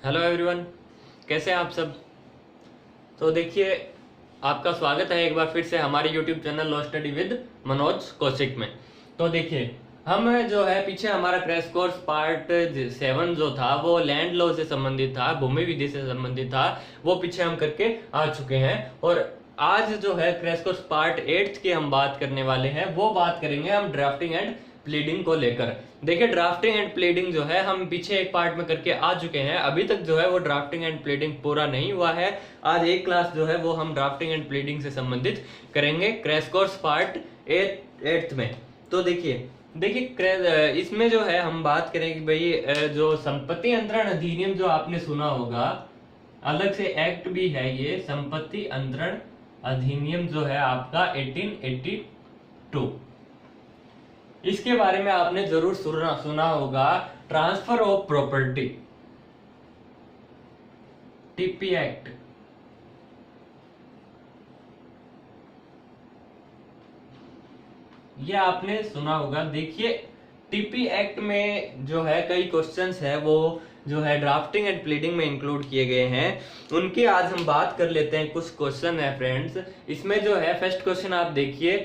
Hello everyone, कैसे हैं आप सब। तो देखिए, आपका स्वागत है एक बार फिर से हमारे YouTube channel law study with Manoj Kaushik में। तो देखिए, हम जो है पीछे हमारा क्रैश कोर्स पार्ट 7 जो था वो लैंड लॉ से संबंधित था, भूमि विधि से संबंधित था, वो पीछे हम करके आ चुके हैं। और आज जो है क्रैश कोर्स पार्ट 8 की हम बात करने वाले हैं, वो बात करेंगे हम ड्राफ्टिंग एंड प्लीडिंग को लेकर। देखिए, ड्राफ्टिंग एंड प्लीडिंग जो है हम पीछे एक पार्ट में करके आ चुके हैं, अभी तक जो है वो ड्राफ्टिंग एंड प्लीडिंग पूरा नहीं हुआ है। आज एक क्लास जो है वो हम ड्राफ्टिंग एंड प्लीडिंग से संबंधित करेंगे क्रैश कोर्स पार्ट 8 में। तो देखिए देखिए इसमें जो है हम बात करें कि भाई जो संपत्ति अंतरण अधिनियम जो आपने सुना होगा, अलग से एक्ट भी है ये संपत्ति अंतरण अधिनियम जो है आपका 1882। इसके बारे में आपने जरूर सुना होगा, transfer of property, TP act. ये आपने सुना होगा। देखिए, टीपी एक्ट में जो है कई क्वेश्चंस है वो जो है ड्राफ्टिंग एंड प्लीडिंग में इंक्लूड किए गए हैं, उनकी आज हम बात कर लेते हैं। कुछ क्वेश्चन है फ्रेंड्स, इसमें जो है फर्स्ट क्वेश्चन आप देखिए,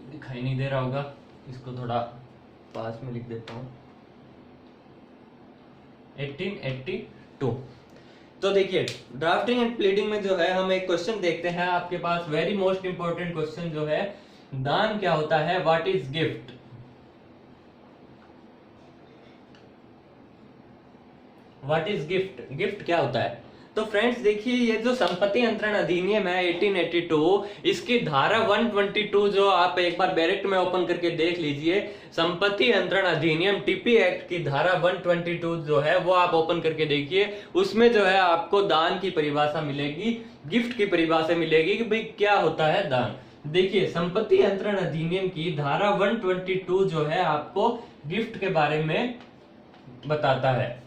दिखाई नहीं दे रहा होगा, इसको थोड़ा पास में लिख देता हूं, 1882। तो देखिए, ड्राफ्टिंग एंड प्लीडिंग में जो है हम एक क्वेश्चन देखते हैं आपके पास, वेरी मोस्ट इंपॉर्टेंट क्वेश्चन जो है, दान क्या होता है, what is gift. What is gift, gift क्या होता है। तो फ्रेंड्स देखिए, ये जो संपत्ति अंतरण अधिनियम है 1882, इसकी धारा 122 जो आप एक बार डायरेक्ट में ओपन करके देख लीजिए, संपत्ति अंतरण अधिनियम टीपी एक्ट की धारा 122 जो है वो आप ओपन करके देखिए, उसमें जो है आपको दान की परिभाषा मिलेगी, गिफ्ट की परिभाषा मिलेगी कि भाई क्या होता है दान। देखिए, संपत्ति अंतरण अधिनियम की धारा 122 जो है आपको गिफ्ट के बारे में बताता है।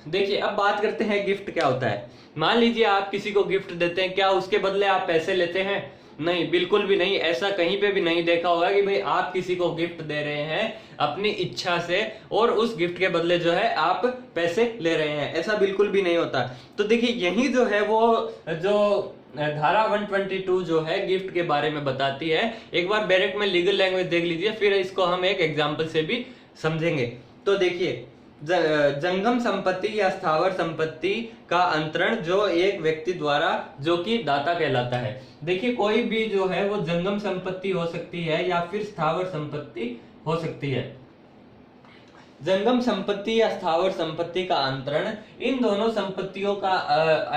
देखिए, अब बात करते हैं गिफ्ट क्या होता है। मान लीजिए आप किसी को गिफ्ट देते हैं, क्या उसके बदले आप पैसे लेते हैं? नहीं, बिल्कुल भी नहीं। ऐसा कहीं पे भी नहीं देखा होगा कि भाई आप किसी को गिफ्ट दे रहे हैं अपनी इच्छा से और उस गिफ्ट के बदले जो है आप पैसे ले रहे हैं, ऐसा बिल्कुल भी नहीं होता। तो देखिए, यही जो है वो जो धारा 122 जो है गिफ्ट के बारे में बताती है। एक बार डायरेक्ट में लीगल लैंग्वेज देख लीजिए, फिर इसको हम एक एग्जाम्पल से भी समझेंगे। तो देखिए, जंगम संपत्ति या स्थावर संपत्ति का अंतरण जो एक व्यक्ति द्वारा, जो कि दाता कहलाता है। देखिए, कोई भी जो है वो जंगम संपत्ति हो सकती है या फिर स्थावर संपत्ति हो सकती है। जंगम संपत्ति या स्थावर संपत्ति का अंतरण, इन दोनों संपत्तियों का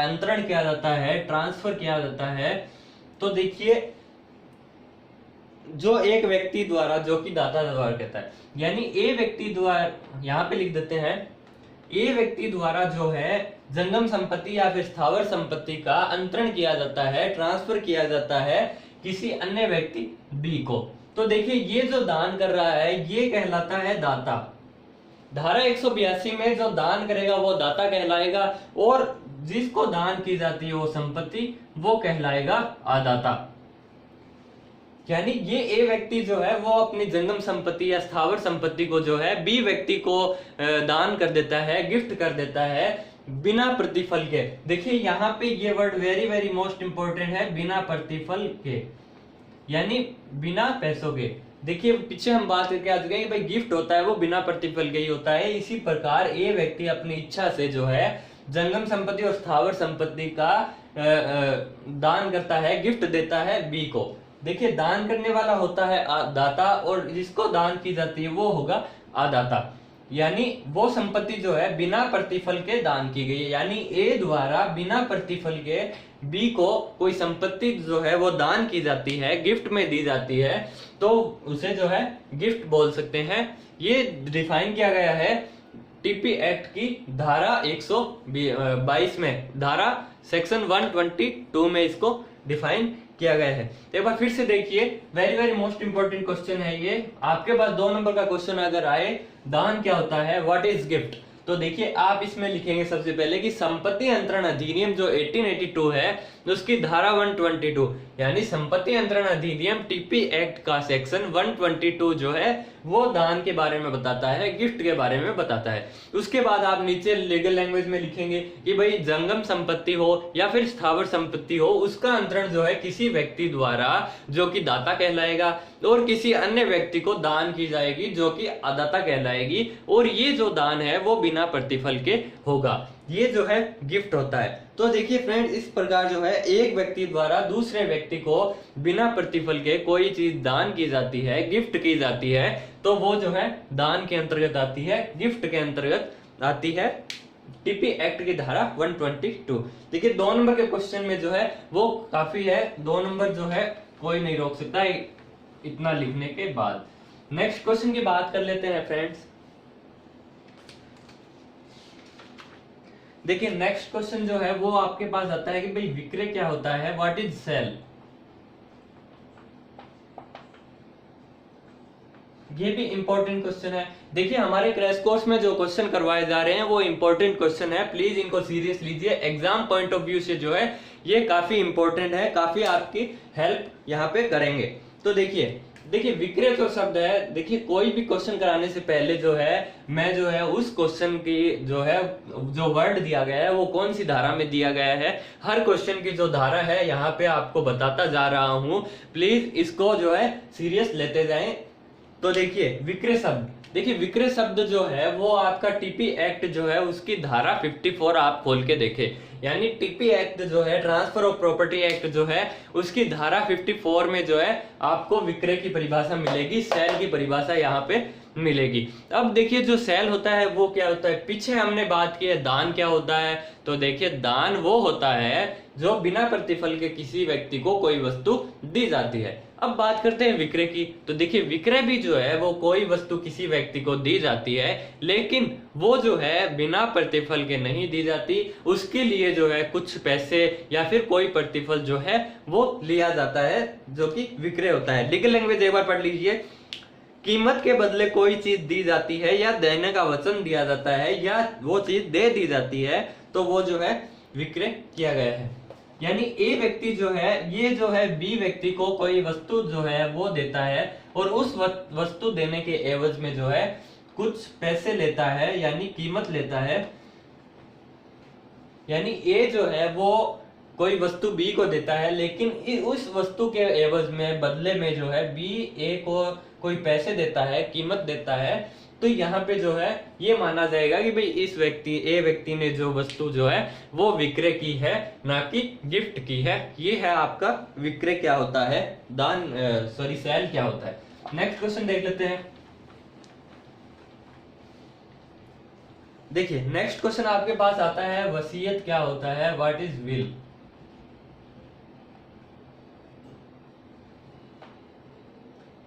अंतरण किया जाता है, ट्रांसफर किया जाता है। तो देखिए, जो एक व्यक्ति द्वारा, जो कि दाता द्वारा कहता है, यानी ए व्यक्ति द्वारा, यहां पे लिख देते हैं, ए व्यक्ति द्वारा जो है जंगम संपत्ति या फिर स्थावर संपत्ति का अंतरण किया जाता है, ट्रांसफर किया जाता है किसी अन्य व्यक्ति बी को। तो देखिए, ये जो दान कर रहा है ये कहलाता है दाता। धारा 182 में जो दान करेगा वो दाता कहलाएगा, और जिसको दान की जाती है वो संपत्ति, वो कहलाएगा आदाता। यानी ये ए व्यक्ति जो है वो अपनी जंगम संपत्ति या स्थावर संपत्ति को जो है बी व्यक्ति को दान कर देता है, गिफ्ट कर देता है, बिना प्रतिफल के। देखिए, यहाँ पे ये word very very most important है, बिना प्रतिफल के, यानी बिना पैसों के। देखिए, पीछे हम बात करके आ चुके हैं कि भाई गिफ्ट होता है वो बिना प्रतिफल के ही होता है। इसी प्रकार ए व्यक्ति अपनी इच्छा से जो है जंगम संपत्ति और स्थावर संपत्ति का दान करता है, गिफ्ट देता है बी को। देखिए, दान करने वाला होता है दाता, और जिसको दान की जाती है वो होगा आदाता। यानी वो संपत्ति जो है बिना प्रतिफल के दान की गई है, यानी ए द्वारा बिना प्रतिफल के बी को कोई संपत्ति जो है वो दान की जाती है, गिफ्ट में दी जाती है, तो उसे जो है गिफ्ट बोल सकते हैं। ये डिफाइन किया गया है टीपी एक्ट की धारा 122 में, धारा सेक्शन 122 में इसको डिफाइन किया गया है। तो एक बार फिर से देखिए, very very most important question है ये। आपके पास 2 नंबर का क्वेश्चन अगर आए, दान क्या होता है, व्हाट इज गिफ्ट, तो देखिए आप इसमें लिखेंगे सबसे पहले कि संपत्ति अंतरण अधिनियम जो 1882 है उसकी धारा 122, यानी संपत्ति अंतरण अधिनियम टीपी एक्ट का सेक्शन 122 जो है वो दान के बारे में बताता है, गिफ्ट के बारे में बताता है। उसके बाद आप नीचे लीगल लैंग्वेज में लिखेंगे कि भाई जंगम संपत्ति हो या फिर स्थावर संपत्ति हो, उसका अंतरण जो है किसी व्यक्ति द्वारा जो कि दाता कहलाएगा और किसी अन्य व्यक्ति को दान की जाएगी जो कि अदाता कहलाएगी, और ये जो दान है वो बिना प्रतिफल के होगा। ये जो है गिफ्ट होता है। तो देखिए फ्रेंड्स, इस प्रकार जो है एक व्यक्ति द्वारा दूसरे व्यक्ति को बिना प्रतिफल के कोई चीज दान की जाती है, गिफ्ट की जाती है, तो वो जो है दान के अंतर्गत आती है, गिफ्ट के अंतर्गत आती है टीपी एक्ट की धारा 122। देखिए 2 नंबर के क्वेश्चन में जो है वो काफी है, 2 नंबर जो है कोई नहीं रोक सकता इतना लिखने के बाद। नेक्स्ट क्वेश्चन की बात कर लेते हैं फ्रेंड्स। देखिए नेक्स्ट क्वेश्चन जो है वो आपके पास आता है कि भाई विक्रय क्या होता है, व्हाट इज सेल। ये भी इंपॉर्टेंट क्वेश्चन है। देखिए हमारे क्रैश कोर्स में जो क्वेश्चन करवाए जा रहे हैं वो इंपॉर्टेंट क्वेश्चन है, प्लीज इनको सीरियस लीजिए। एग्जाम पॉइंट ऑफ व्यू से जो है ये काफी इंपॉर्टेंट है, काफी आपकी हेल्प यहाँ पे करेंगे। तो देखिए विक्रय जो शब्द है, देखिए कोई भी क्वेश्चन कराने से पहले जो है मैं जो है उस क्वेश्चन की जो है जो वर्ड दिया गया है वो कौन सी धारा में दिया गया है, हर क्वेश्चन की जो धारा है यहाँ पे आपको बताता जा रहा हूं, प्लीज इसको जो है सीरियस लेते जाएं। तो देखिए विक्रय शब्द, देखिए विक्रय शब्द जो है वो आपका टीपी एक्ट जो है उसकी धारा 54 आप खोल के देखें, यानी टीपी एक्ट जो है ट्रांसफर ऑफ प्रॉपर्टी एक्ट जो है उसकी धारा 54 में जो है आपको विक्रय की परिभाषा मिलेगी, सेल की परिभाषा यहाँ पे मिलेगी। अब देखिए जो सेल होता है वो क्या होता है, पीछे हमने बात की है दान क्या होता है, तो देखिए दान वो होता है जो बिना प्रतिफल के किसी व्यक्ति को कोई वस्तु दी जाती है। अब बात करते हैं विक्रय की। तो देखिए विक्रय भी जो है वो कोई वस्तु किसी व्यक्ति को दी जाती है, लेकिन वो जो है बिना प्रतिफल के नहीं दी जाती, उसके लिए जो है कुछ पैसे या फिर कोई प्रतिफल जो है वो लिया जाता है, जो कि विक्रय होता है। लीगल लैंग्वेज एक बार पढ़ लीजिए। कीमत के बदले कोई चीज दी जाती है या देने का वचन दिया जाता है या वो चीज दे दी जाती है, तो वो जो है विक्रय किया गया है। यानी ए व्यक्ति जो है ये जो है बी व्यक्ति को कोई वस्तु जो है वो देता है और उस वस्तु देने के एवज में जो है कुछ पैसे लेता है, यानी कीमत लेता है। यानी ए जो है वो कोई वस्तु बी को देता है, लेकिन उस वस्तु के एवज में बदले में जो है बी ए को कोई पैसे देता है, कीमत देता है, तो यहाँ पे जो है ये माना जाएगा कि भाई इस व्यक्ति ए व्यक्ति ने जो वस्तु जो है वो विक्रय की है, ना कि गिफ्ट की है। ये है आपका विक्रय क्या होता है, सेल क्या होता है। नेक्स्ट क्वेश्चन देख लेते हैं। देखिए नेक्स्ट क्वेश्चन आपके पास आता है वसीयत क्या होता है, what is will.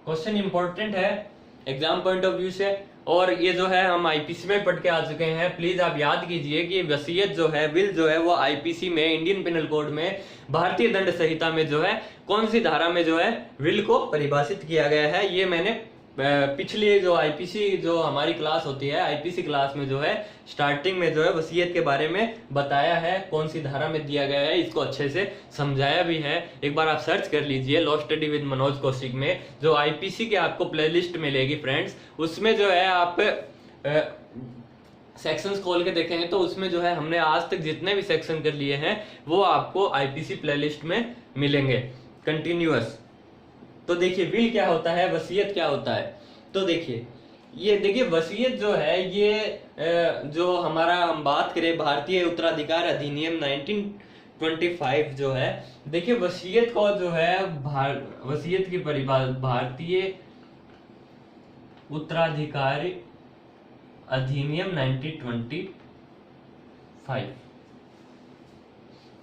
Question important है एग्जाम पॉइंट ऑफ व्यू से, और ये जो है हम आईपीसी में पढ़ के आ चुके हैं। प्लीज आप याद कीजिए कि वसीयत जो है, विल जो है वो आईपीसी में, इंडियन पिनल कोड में, भारतीय दंड संहिता में जो है कौन सी धारा में जो है विल को परिभाषित किया गया है। ये मैंने पिछली जो आईपीसी जो हमारी क्लास होती है, आईपीसी क्लास में जो है स्टार्टिंग में जो है वसीयत के बारे में बताया है, कौन सी धारा में दिया गया है, इसको अच्छे से समझाया भी है। एक बार आप सर्च कर लीजिए law study with Manoj Kaushik में, जो आईपीसी के आपको प्लेलिस्ट मिलेगी फ्रेंड्स, उसमें जो है आप सेक्शंस खोल के देखेंगे तो उसमें जो है हमने आज तक जितने भी सेक्शन कर लिए हैं वो आपको आईपीसी प्लेलिस्ट में मिलेंगे कंटिन्यूअस। तो देखिए विल क्या होता है, वसीयत क्या होता है। तो देखिए वसीयत जो है ये जो हमारा हम बात करें भारतीय उत्तराधिकार अधिनियम 1925 जो है, देखिए वसीयत को जो है वसीयत की परिभाषा भारतीय उत्तराधिकार अधिनियम 1925।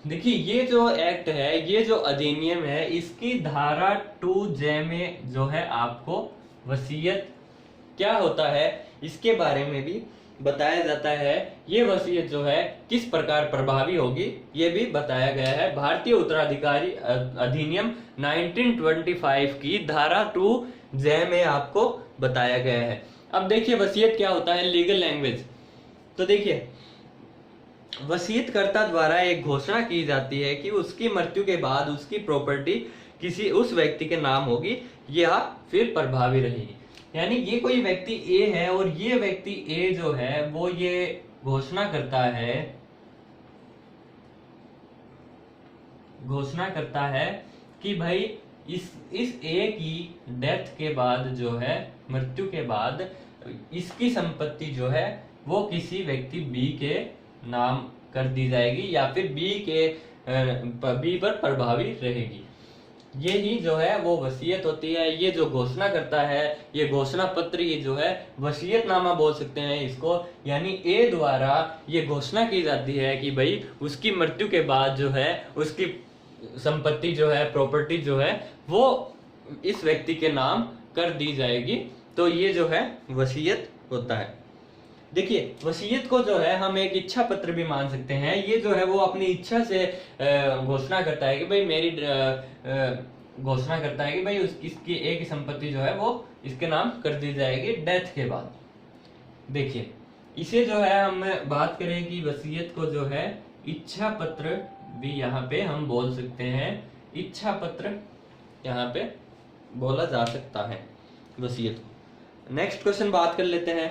देखिए ये जो एक्ट है, ये जो अधिनियम है, इसकी धारा 2J में जो है आपको वसीयत क्या होता है इसके बारे में भी बताया जाता है। ये वसीयत जो है किस प्रकार प्रभावी होगी ये भी बताया गया है भारतीय उत्तराधिकारी अधिनियम 1925 की धारा 2J में आपको बताया गया है। अब देखिए वसीयत क्या होता है, लीगल लैंग्वेज। तो देखिए वसीयतकर्ता द्वारा एक घोषणा की जाती है कि उसकी मृत्यु के बाद उसकी प्रॉपर्टी किसी उस व्यक्ति के नाम होगी या फिर प्रभावी रहेगी। यानी ये कोई व्यक्ति ए है और ये व्यक्ति ए जो है वो ये घोषणा करता है कि भाई इस ए की डेथ के बाद जो है, मृत्यु के बाद इसकी संपत्ति जो है वो किसी व्यक्ति बी के नाम कर दी जाएगी या फिर बी पर प्रभावी रहेगी। ये ही जो है वो वसीयत होती है। ये जो घोषणा करता है, ये घोषणा पत्र, ये जो है वसीयतनामा बोल सकते हैं इसको। यानी ए द्वारा ये घोषणा की जाती है कि भाई उसकी मृत्यु के बाद जो है उसकी संपत्ति जो है, प्रॉपर्टी जो है वो इस व्यक्ति के नाम कर दी जाएगी। तो ये जो है वसीयत होता है। देखिए, वसीयत को जो है हम एक इच्छा पत्र भी मान सकते हैं। ये जो है वो अपनी इच्छा से घोषणा करता है कि भाई घोषणा करता है कि भाई इसकी एक संपत्ति जो है वो इसके नाम कर दी जाएगी डेथ के बाद। देखिए, इसे जो है हम बात करें कि वसीयत को जो है इच्छा पत्र भी यहाँ पे हम बोल सकते हैं। इच्छा पत्र यहाँ पे बोला जा सकता है वसीयत को। नेक्स्ट क्वेश्चन बात कर लेते हैं।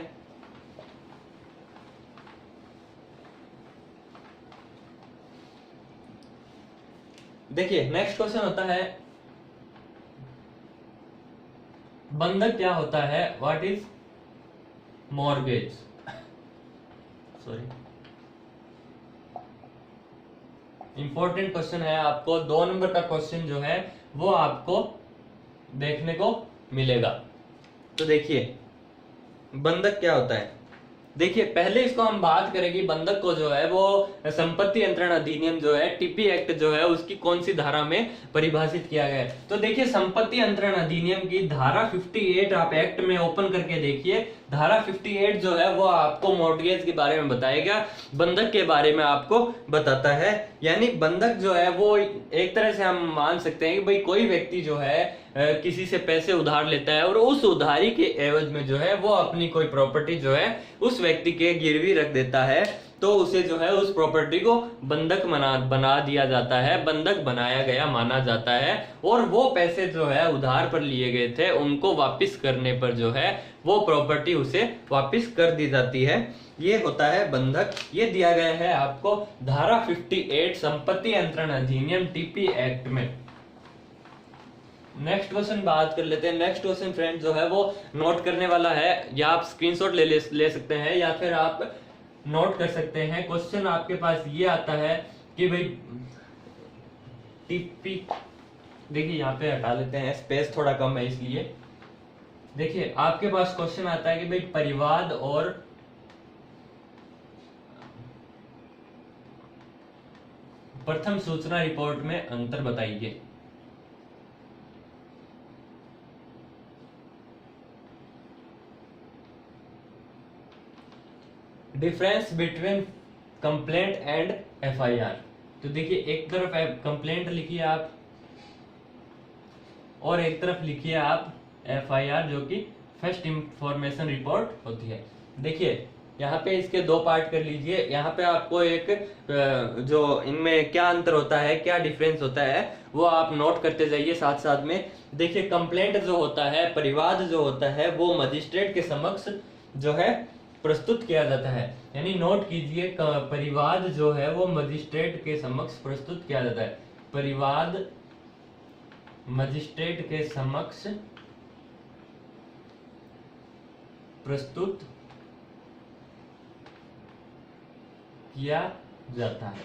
देखिए, नेक्स्ट क्वेश्चन होता है बंधक क्या होता है? What is mortgage? Sorry, important question है। आपको 2 नंबर का क्वेश्चन जो है वो आपको देखने को मिलेगा। तो देखिए, बंधक क्या होता है। देखिए, पहले इसको हम बात करें कि बंधक को जो है वो संपत्ति अंतरण अधिनियम जो है, टीपी एक्ट जो है, उसकी कौन सी धारा में परिभाषित किया गया है। तो देखिए, संपत्ति अंतरण अधिनियम की धारा 58 आप एक्ट में ओपन करके देखिए। धारा 58 जो है वो आपको मॉर्गेज के बारे में बताएगा, बंधक के बारे में आपको बताता है। यानी बंधक जो है वो एक तरह से हम मान सकते हैं कि भाई कोई व्यक्ति जो है किसी से पैसे उधार लेता है और उस उधारी के एवज में जो है वो अपनी कोई प्रॉपर्टी जो है उस व्यक्ति के गिरवी रख देता है, तो उसे जो है उस प्रॉपर्टी को बंधक बना दिया जाता है, बंधक बनाया गया माना जाता है। और वो पैसे जो है उधार पर लिए गए थे उनको वापस करने पर जो है वो प्रॉपर्टी उसे वापस कर दी जाती है। ये होता है बंधक। ये दिया गया है आपको धारा 58 संपत्ति अंतरण अधिनियम टीपी एक्ट में। नेक्स्ट क्वेश्चन बात कर लेते हैं। नेक्स्ट क्वेश्चन फ्रेंड जो है वो नोट करने वाला है, या आप स्क्रीनशॉट ले सकते हैं या फिर आप नोट कर सकते हैं। क्वेश्चन आपके पास ये आता है कि भाई टीपी, देखिए यहाँ पे हटा लेते हैं, स्पेस थोड़ा कम है इसलिए। देखिए, आपके पास क्वेश्चन आता है कि भाई परिवाद और प्रथम सूचना रिपोर्ट में अंतर बताइए। Difference between complaint and FIR. तो देखिए, एक तरफ कंप्लेंट लिखिए आप और एक तरफ लिखिए आप एफआईआर, जो कि फर्स्ट इंफॉर्मेशन रिपोर्ट होती है। देखिए, यहाँ पे इसके 2 पार्ट कर लीजिए। यहाँ पे आपको एक जो इनमें क्या अंतर होता है, क्या डिफरेंस होता है, वो आप नोट करते जाइए साथ साथ में। देखिए, कंप्लेंट जो होता है, परिवाद जो होता है, वो मजिस्ट्रेट के समक्ष जो है प्रस्तुत किया जाता है। यानी नोट कीजिए, परिवाद जो है वो मजिस्ट्रेट के समक्ष प्रस्तुत किया जाता है। परिवाद मजिस्ट्रेट के समक्ष प्रस्तुत किया जाता है।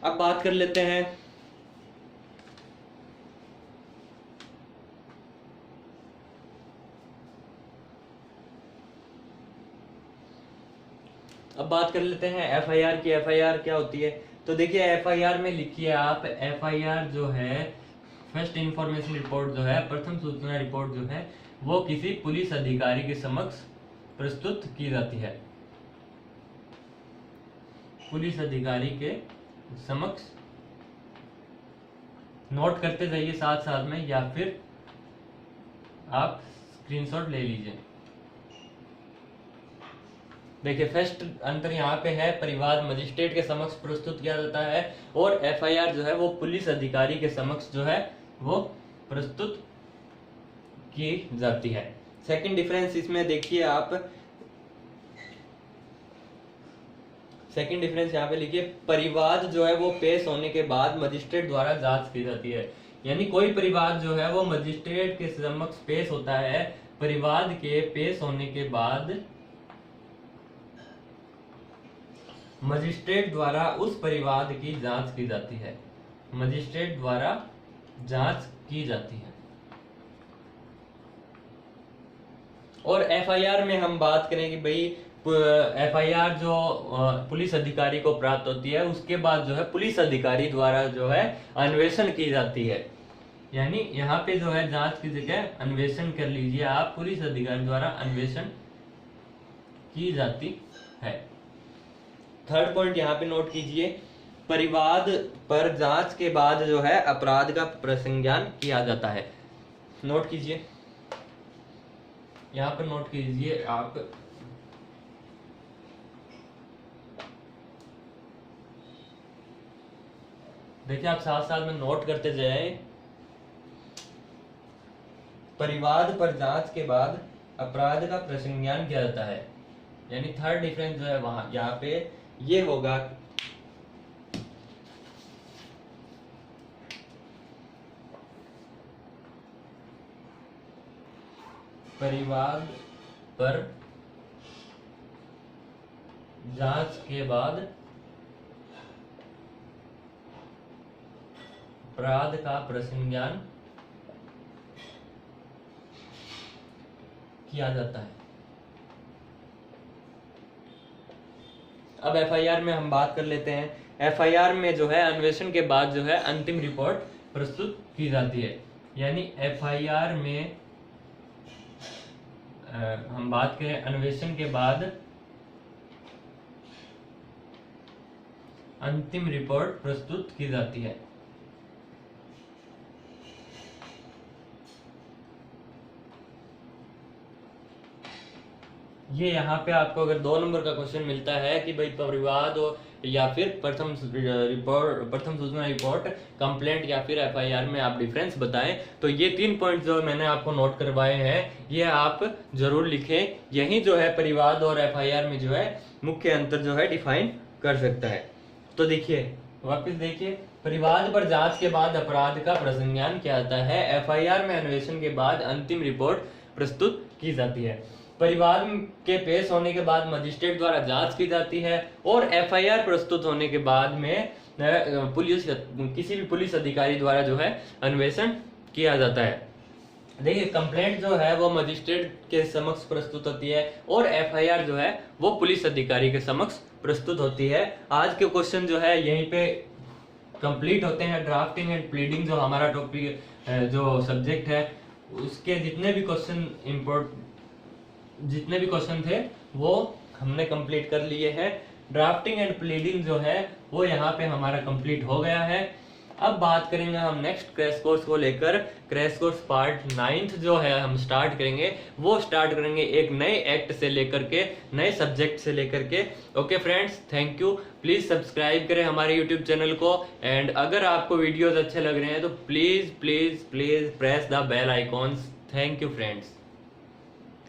अब बात कर लेते हैं एफआईआर की। एफआईआर क्या होती है? तो देखिए, एफआईआर में लिखिए आप, एफआईआर जो है फर्स्ट इंफॉर्मेशन रिपोर्ट जो है, प्रथम सूचना रिपोर्ट जो है, वो किसी पुलिस अधिकारी के समक्ष प्रस्तुत की जाती है। पुलिस अधिकारी के समक्ष नोट करते जाइए साथ साथ में, या फिर आप स्क्रीनशॉट ले लीजिए। देखिए, फर्स्ट अंतर यहाँ पे है, परिवाद मजिस्ट्रेट के समक्ष प्रस्तुत किया जाता है और एफआईआर जो है वो पुलिस अधिकारी के समक्ष जो है वो प्रस्तुत की जाती है। सेकंड डिफरेंस इसमें देखिए आप, सेकंड डिफरेंस यहाँ पे लिखिए, परिवाद जो है वो पेश होने के बाद मजिस्ट्रेट द्वारा जांच की जाती है। यानी कोई परिवाद जो है वो मजिस्ट्रेट के समक्ष पेश होता है, परिवाद के पेश होने के बाद मजिस्ट्रेट द्वारा उस परिवाद की जांच की जाती है, मजिस्ट्रेट द्वारा जांच की जाती है। और एफआईआर में हम बात करें कि भाई एफआईआर जो पुलिस अधिकारी को प्राप्त होती है, उसके बाद जो है पुलिस अधिकारी द्वारा जो है अन्वेषण की जाती है। यानी यहाँ पे जो है जांच की जगह अन्वेषण कर लीजिए आप, पुलिस अधिकारी द्वारा अन्वेषण की जाती है। थर्ड पॉइंट यहाँ पे नोट कीजिए, परिवाद पर जांच के बाद जो है अपराध का प्रसंज्ञान किया जाता है। नोट कीजिए, यहाँ पर नोट कीजिए आप, देखिए आप साथ साथ में नोट करते जाए। परिवाद पर जांच के बाद अपराध का प्रसंज्ञान किया जाता है, यानी थर्ड डिफरेंस जो है वहां यहाँ पे ये होगा, परिवाद पर जांच के बाद अपराध का प्रसंज्ञान किया जाता है। अब एफआईआर में हम बात कर लेते हैं। एफआईआर में जो है अन्वेषण के बाद जो है अंतिम रिपोर्ट प्रस्तुत की जाती है। यानी एफआईआर में हम बात करें अन्वेषण के बाद अंतिम रिपोर्ट प्रस्तुत की जाती है। ये यहाँ पे आपको अगर 2 नंबर का क्वेश्चन मिलता है कि भाई परिवाद या फिर प्रथम सूचना रिपोर्ट, कंप्लेंट या फिर एफआईआर में आप डिफरेंस बताएं, तो ये 3 पॉइंट जो मैंने आपको नोट करवाए हैं ये आप जरूर लिखें। यही जो है परिवाद और एफआईआर में जो है मुख्य अंतर जो है डिफाइन कर सकता है। तो देखिए वापस देखिए, परिवाद पर जांच के बाद अपराध का प्रसंज्ञान किया जाता है, एफआईआर में अन्वेषण के बाद अंतिम रिपोर्ट प्रस्तुत की जाती है, परिवाद के पेश होने के बाद मजिस्ट्रेट द्वारा जांच की जाती है, और एफआईआर प्रस्तुत होने के बाद में किसी भी पुलिस अधिकारी द्वारा जो है अन्वेषण किया जाता है। देखिए कंप्लेंट जो है वो मजिस्ट्रेट के समक्ष प्रस्तुत होती है और एफआईआर जो है वो पुलिस अधिकारी के समक्ष प्रस्तुत होती है। आज के क्वेश्चन जो है यहीं पे कंप्लीट होते हैं। ड्राफ्टिंग एंड प्लीडिंग जो हमारा टॉपिक जो सब्जेक्ट है उसके जितने भी क्वेश्चन थे वो हमने कंप्लीट कर लिए हैं। ड्राफ्टिंग एंड प्लीडिंग जो है वो यहाँ पे हमारा कंप्लीट हो गया है। अब बात करेंगे हम नेक्स्ट क्रैश कोर्स को लेकर। क्रैश कोर्स पार्ट 9 जो है हम स्टार्ट करेंगे, वो स्टार्ट करेंगे एक नए एक्ट से लेकर के, नए सब्जेक्ट से लेकर के। Okay friends, thank you. Please subscribe करें हमारे यूट्यूब चैनल को, एंड अगर आपको वीडियोज अच्छे लग रहे हैं तो please please please press the bell icons. Thank you friends.